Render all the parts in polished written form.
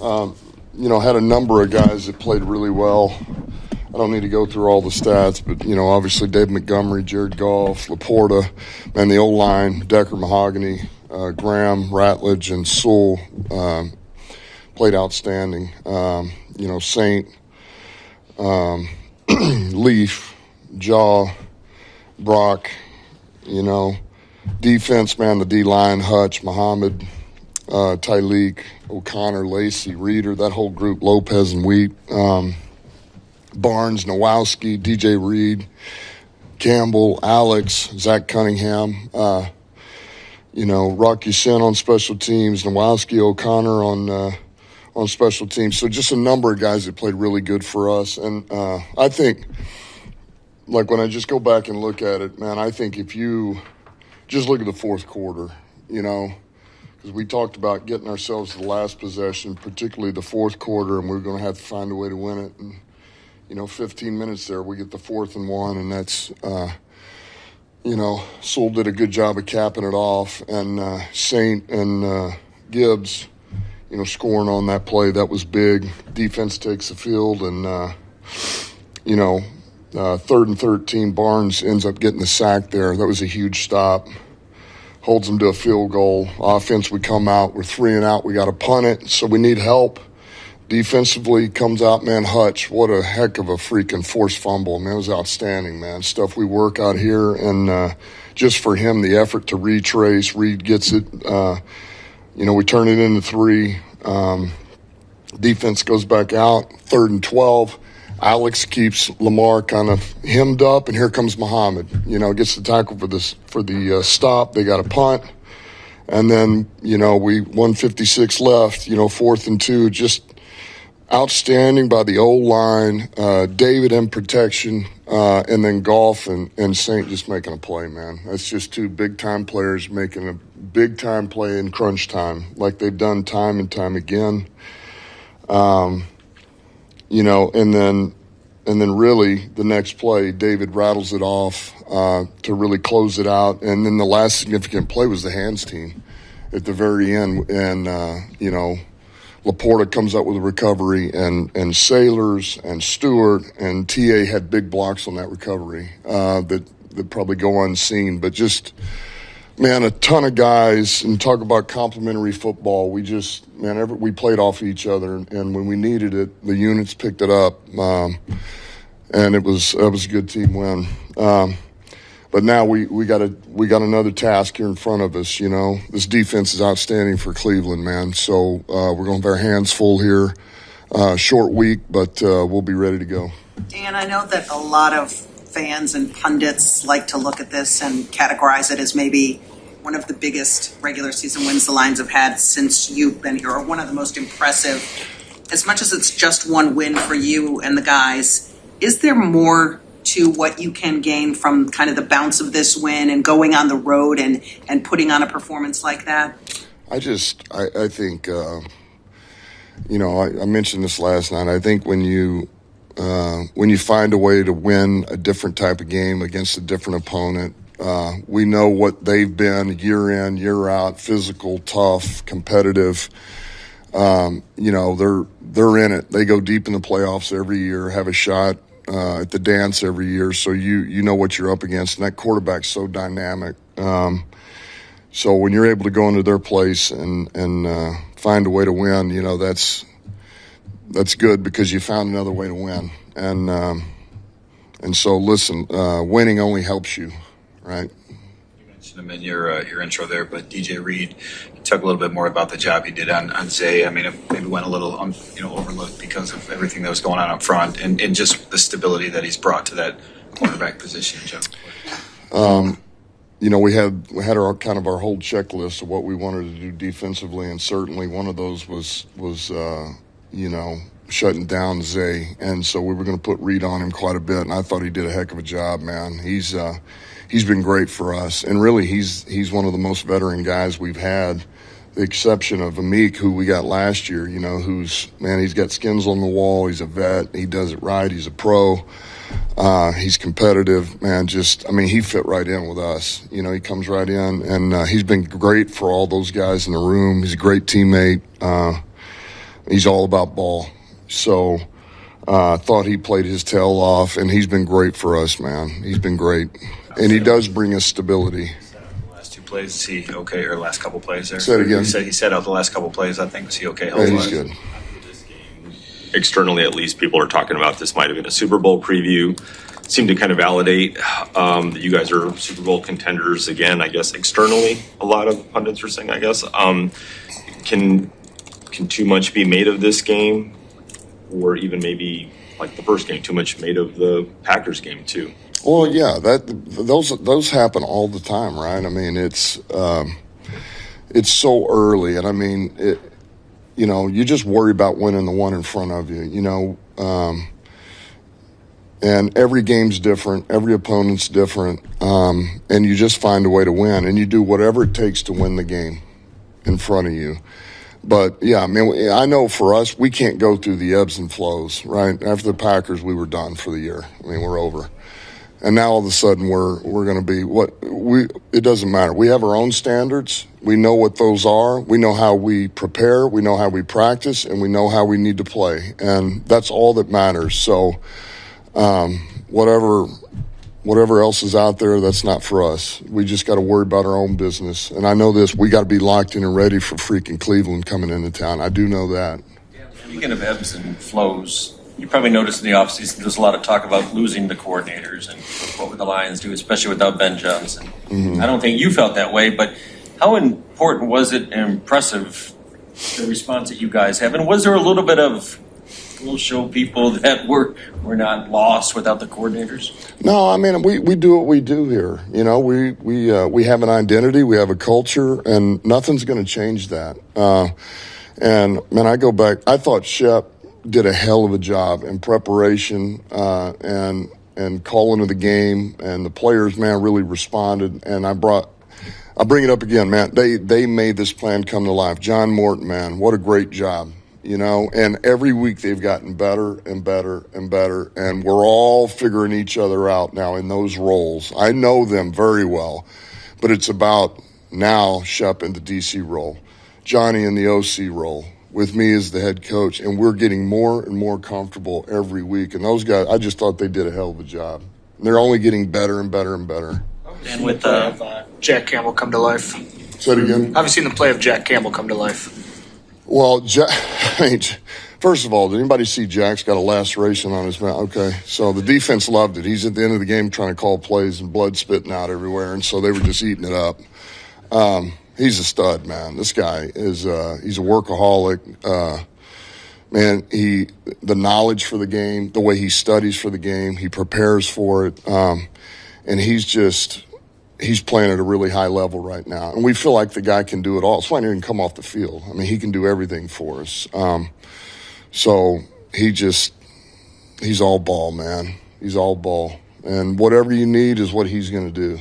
Had a number of guys that played really well. I don't need to go through all the stats, but, obviously Dave Montgomery, Jared Goff, Laporta, man, the O-line, Decker, Mahogany, Graham, Ratledge, and Sewell played outstanding. Saint, Leaf, Jaw, Brock, defense, man, the D-line, Hutch, Muhammad, Tyleek, O'Connor, Lacey, Reeder, that whole group, Lopez and Wheat, Barnes, Nowowski, DJ Reed, Campbell, Alex, Zach Cunningham, Rocky Sin on special teams, Nowowski, O'Connor on special teams. So just a number of guys that played really good for us. And I think, when I just go back and look at it, man, I think if you just look at the fourth quarter, because we talked about getting ourselves to the last possession, particularly the fourth quarter, and we're going to have to find a way to win it. And, 15 minutes there, we get the 4th and 1, and that's, Sewell did a good job of capping it off, and Saint and Gibbs, scoring on that play, that was big. Defense takes the field, and, 3rd and 13, Barnes ends up getting the sack there. That was a huge stop. Holds them to a field goal. Offense, we come out, we're 3 and out, we got to punt it, so we need help. Defensively, comes out, man, Hutch, what a heck of a freaking forced fumble. Man, it was outstanding, man. Stuff we work out here, and just for him, the effort to retrace, Reed gets it. We turn it into 3. Defense goes back out, 3rd and 12. Alex keeps Lamar kind of hemmed up, and here comes Muhammad. Gets the tackle for the stop. They got a punt. And then, we 156 left, 4th and 2, just outstanding by the O-line, David in protection, and then Goff and Saint just making a play, man. That's just 2 big-time players making a big-time play in crunch time, like they've done time and time again. And then really the next play, David rattles it off to really close it out. And then the last significant play was the hands team at the very end. And, Laporta comes up with a recovery, and Sailors and Stewart and TA had big blocks on that recovery that probably go unseen. But just, man, a ton of guys, and talk about complimentary football. We just, we played off each other, and when we needed it, the units picked it up, and it was a good team win. But now we got another task here in front of us. This defense is outstanding for Cleveland, man. So we're going to have our hands full here. Short week, but we'll be ready to go. Dan, I know that a lot of fans and pundits like to look at this and categorize it as maybe one of the biggest regular season wins the Lions have had since you've been here, or one of the most impressive. As much as it's just one win for you and the guys, is there more to what you can gain from kind of the bounce of this win and going on the road and putting on a performance like that? I think, I mentioned this last night. I think when you find a way to win a different type of game against a different opponent, we know what they've been year in, year out, physical, tough, competitive. They're in it. They go deep in the playoffs every year, have a shot at the dance every year, so you know what you're up against, and that quarterback's so dynamic. So when you're able to go into their place and find a way to win, that's good, because you found another way to win. And so listen, winning only helps you, right? You mentioned him in your intro there, but DJ Reed, talk a little bit more about the job he did on Zay. I mean, it maybe went a little overlooked because of everything that was going on up front, and just the stability that he's brought to that quarterback position. We had our kind of our whole checklist of what we wanted to do defensively, and certainly one of those was shutting down Zay, and so we were going to put Reed on him quite a bit, and I thought he did a heck of a job, man. He's been great for us, and really he's one of the most veteran guys we've had, the exception of Amik, who we got last year, he's got skins on the wall. He's a vet. He does it right. He's a pro. He's competitive, man. He fit right in with us. He comes right in, and he's been great for all those guys in the room. He's a great teammate. He's all about ball. So I thought he played his tail off, and he's been great for us, man. He's been great. And he does bring us stability. Last two plays, is he okay? Or last couple plays there? Say it again. He said out the last couple plays, I think. Was he okay? Yeah, he's good. Externally, at least, people are talking about this might have been a Super Bowl preview. Seem to kind of validate that you guys are Super Bowl contenders again. I guess externally, a lot of pundits are saying. I guess can too much be made of this game, or even maybe like the first game, too much made of the Packers game too? Well, yeah, those happen all the time, right? I mean, it's so early, and I mean, you just worry about winning the one in front of you, and every game's different, every opponent's different, and you just find a way to win, and you do whatever it takes to win the game in front of you. But, yeah, I mean, I know for us, we can't go through the ebbs and flows, right? After the Packers, we were done for the year. I mean, we're over. And now all of a sudden we're going to be it doesn't matter. We have our own standards. We know what those are. We know how we prepare. We know how we practice, and we know how we need to play. And that's all that matters. So, whatever else is out there, that's not for us. We just got to worry about our own business. And I know this, we got to be locked in and ready for freaking Cleveland coming into town. I do know that. Speaking of ebbs and flows, you probably noticed in the offseason there's a lot of talk about losing the coordinators and what would the Lions do, especially without Ben Johnson. Mm-hmm. I don't think you felt that way, but how important was it and impressive, the response that you guys have? And was there a little bit of we'll show people that we're not lost without the coordinators? No, I mean, we do what we do here. We have an identity, we have a culture, and nothing's going to change that. And, man, I go back, I thought Sept did a hell of a job in preparation and calling of the game, and the players, man, really responded. And I'll bring it up again, man. They made this plan come to life. John Morton, man, what a great job. And every week they've gotten better and better and better, and we're all figuring each other out now in those roles. I know them very well, but it's about now Shep in the DC role, Johnny in the OC role, with me as the head coach, and we're getting more and more comfortable every week. And those guys, I just thought they did a hell of a job. They're only getting better and better and better. And with Jack Campbell come to life. Say it again. Have you seen the play of Jack Campbell come to life? Well, first of all, did anybody see Jack's got a laceration on his mouth? Okay, so the defense loved it. He's at the end of the game trying to call plays and blood spitting out everywhere, and so they were just eating it up. He's a stud, man. This guy is he's a workaholic. Man, the knowledge for the game, the way he studies for the game, he prepares for it, and he's playing at a really high level right now. And we feel like the guy can do it all. That's why he didn't come off the field. I mean, he can do everything for us. So he's all ball, man. He's all ball. And whatever you need is what he's going to do.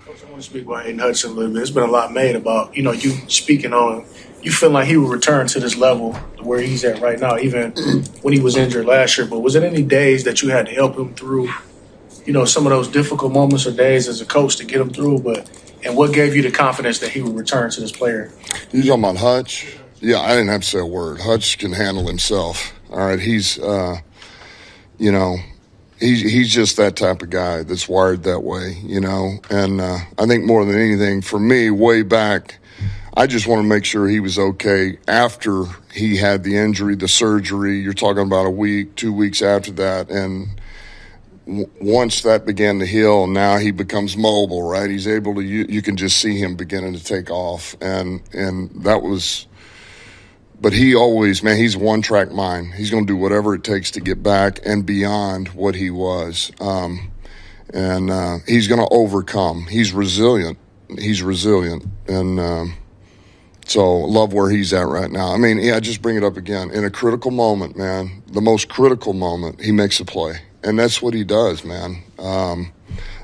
Coach, I want to speak about Aidan Hutchinson a little bit. There's been a lot made about, you speaking on, you feel like he will return to this level where he's at right now, even when he was injured last year. But was it any days that you had to help him through some of those difficult moments or days as a coach to get him through, and what gave you the confidence that he would return to this player? You talking about Hutch? Yeah, I didn't have to say a word. Hutch can handle himself. All right, he's just that type of guy that's wired that way, And I think more than anything, for me, way back, I just want to make sure he was okay after he had the injury, the surgery. You're talking about a week, 2 weeks after that, and once that began to heal, now he becomes mobile, right? He's able to, you can just see him beginning to take off. And that was, but he always, man, he's a one-track mind. He's going to do whatever it takes to get back and beyond what he was. And he's going to overcome. He's resilient. And so love where he's at right now. I mean, yeah, just bring it up again. In a critical moment, man, the most critical moment, he makes a play. And that's what he does, man.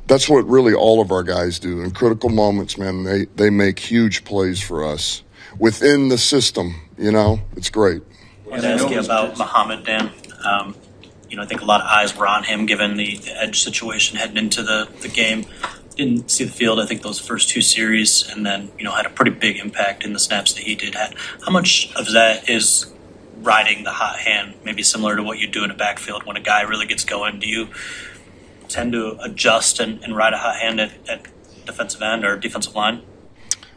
That's what really all of our guys do. In critical moments, man, they make huge plays for us within the system. It's great. I want to ask you about Muhammad, Dan. I think a lot of eyes were on him given the edge situation heading into the game. Didn't see the field, I think, those first two series, and then, had a pretty big impact in the snaps that he did have. How much of that is riding the hot hand, maybe similar to what you do in a backfield when a guy really gets going? Do you tend to adjust and ride a hot hand at defensive end or defensive line?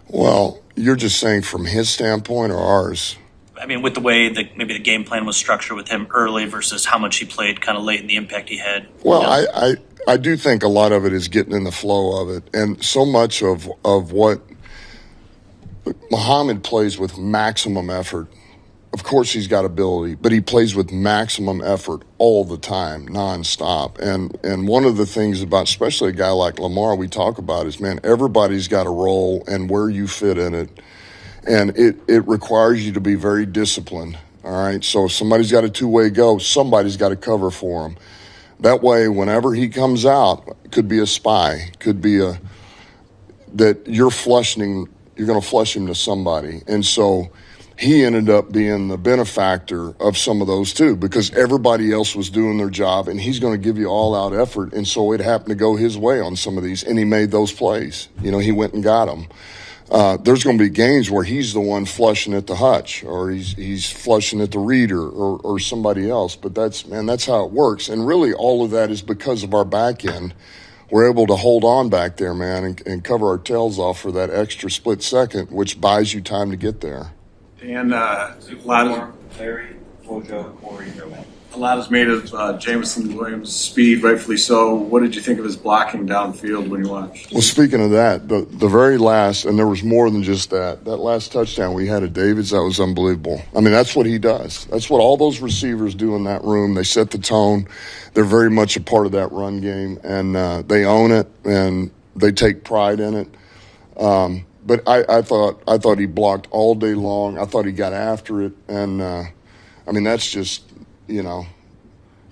Well, you're just saying from his standpoint or ours? I mean, with the way maybe the game plan was structured with him early versus how much he played kind of late in the impact he had. Well, I do think a lot of it is getting in the flow of it. And so much of what Muhammad plays with maximum effort. Of course, he's got ability, but he plays with maximum effort all the time, nonstop. And one of the things about, especially a guy like Lamar, we talk about is, man, everybody's got a role and where you fit in it. And it requires you to be very disciplined, all right? So if somebody's got a two-way go, somebody's got to cover for him. That way, whenever he comes out, it could be a spy, could be that you're going to flush him to somebody. And so he ended up being the benefactor of some of those too, because everybody else was doing their job and he's going to give you all out effort. And so it happened to go his way on some of these and he made those plays. He went and got them. There's going to be games where he's the one flushing at the Hutch or he's flushing at the Reader or somebody else. But that's how it works. And really all of that is because of our back end. We're able to hold on back there, man, and cover our tails off for that extra split second, which buys you time to get there. And a lot is made of Jameson Williams' speed, rightfully so. What did you think of his blocking downfield when you watched? Well, speaking of that, the very last, and there was more than just that last touchdown we had at David's, that was unbelievable. I mean, that's what he does. That's what all those receivers do in that room. They set the tone. They're very much a part of that run game, and they own it, and they take pride in it. But I thought he blocked all day long. I thought he got after it, and that's just,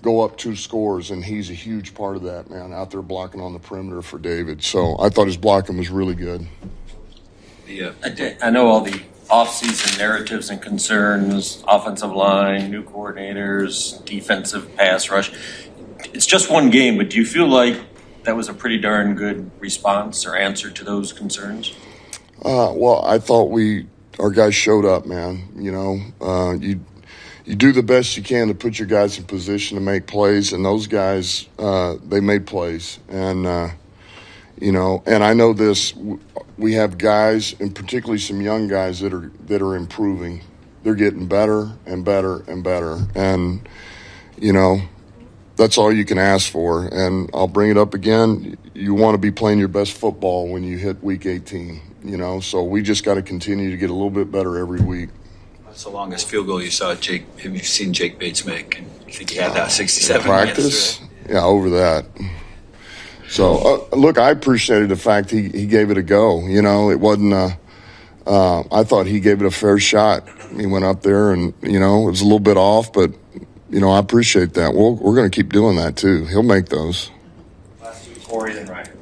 go up 2 scores, and he's a huge part of that, man, out there blocking on the perimeter for David. So I thought his blocking was really good. I know all the off-season narratives and concerns, offensive line, new coordinators, defensive pass rush. It's just one game, but do you feel like that was a pretty darn good response or answer to those concerns? Well, I thought our guys showed up, man. You do the best you can to put your guys in position to make plays, and those guys, they made plays. And, and I know this, we have guys, and particularly some young guys that are improving. They're getting better and better and better. And, that's all you can ask for. And I'll bring it up again. You want to be playing your best football when you hit week 18, so we just got to continue to get a little bit better every week. That's the longest field goal you saw Jake. Have you seen Jake Bates make? And I think he had that 67 practice. Yeah, over that. So look, I appreciated the fact he gave it a go. It wasn't. I thought he gave it a fair shot. He went up there, and it was a little bit off, but I appreciate that. We're going to keep doing that too. He'll make those. Last 2, Corey, then Ryan.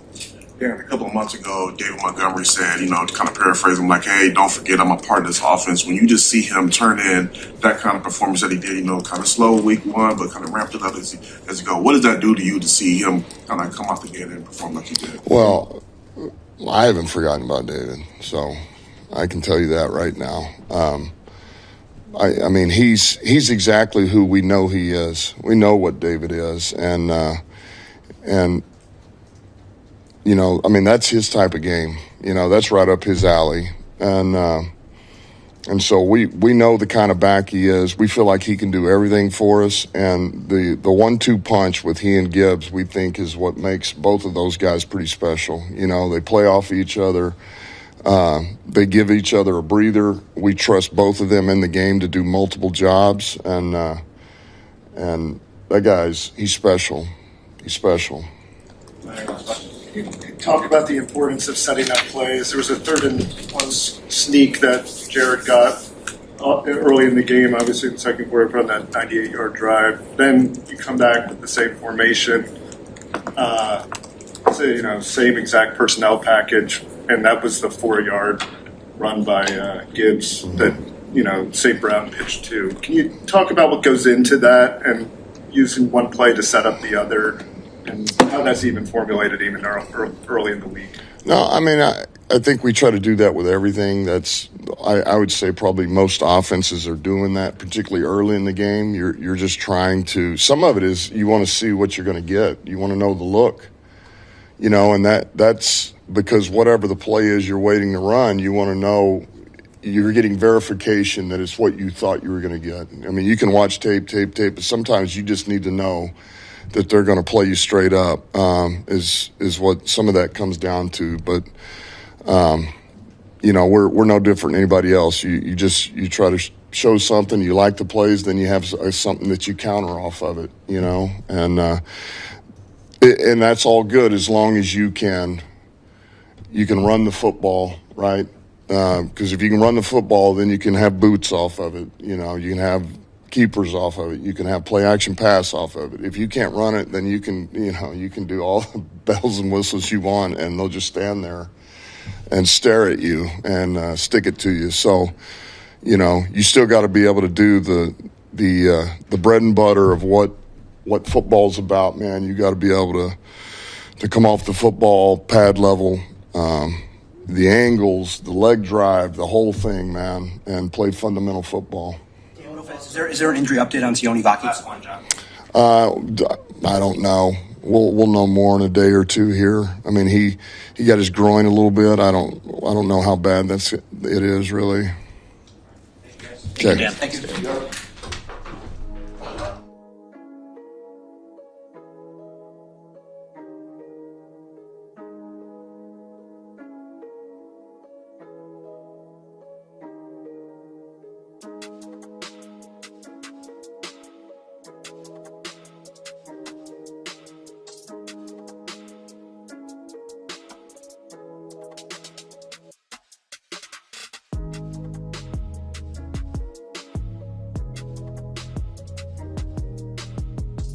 Yeah, a couple of months ago, David Montgomery said, to kind of paraphrase him, like, hey, don't forget I'm a part of this offense. When you just see him turn in that kind of performance that he did, kind of slow week 1, but kind of ramped it up as he go. What does that do to you to see him kind of come out the gate and perform like he did? Well, I haven't forgotten about David, so I can tell you that right now. I mean, he's exactly who we know he is. We know what David is, and that's his type of game. That's right up his alley. And so we know the kind of back he is. We feel like he can do everything for us. And the 1-2 punch with he and Gibbs, we think, is what makes both of those guys pretty special. They play off each other. They give each other a breather. We trust both of them in the game to do multiple jobs. And that he's special. He's special. Talk about the importance of setting up plays. There was a 3rd and 1 sneak that Jared got early in the game, obviously in the second quarter, put on that 98-yard drive. Then you come back with the same formation, same exact personnel package, and that was the 4-yard run by Gibbs that, St. Brown pitched to. Can you talk about what goes into that and using one play to set up the other? And how that's even formulated even early in the week. No, I mean, I think we try to do that with everything. I would say probably most offenses are doing that, particularly early in the game. You're just trying to. Some of it is you want to see what you're going to get. You want to know the look, and that's because whatever the play is you're waiting to run, you want to know you're getting verification that it's what you thought you were going to get. I mean, you can watch tape, but sometimes you just need to know that they're going to play you straight up. Is what some of that comes down to, but. We're no different than anybody else. You try to show something, you like the plays, then you have something that you counter off of it, and that's all good as long as you can run the football, right? Because if you can run the football, then you can have boots off of it. You can have keepers off of it. You can have play action pass off of it. If you can't run it, then you can do all the bells and whistles you want, and they'll just stand there and stare at you and stick it to you. So, you still got to be able to do the bread and butter of what football's about, man. You got to be able to come off the football, pad level, the angles, the leg drive, the whole thing, man, and play fundamental football. Is there an injury update on Sione Vaki? I don't know. We'll know more in a day or two here. I mean, he got his groin a little bit. I don't know how bad it is really. Thank you, Dan. Thank you.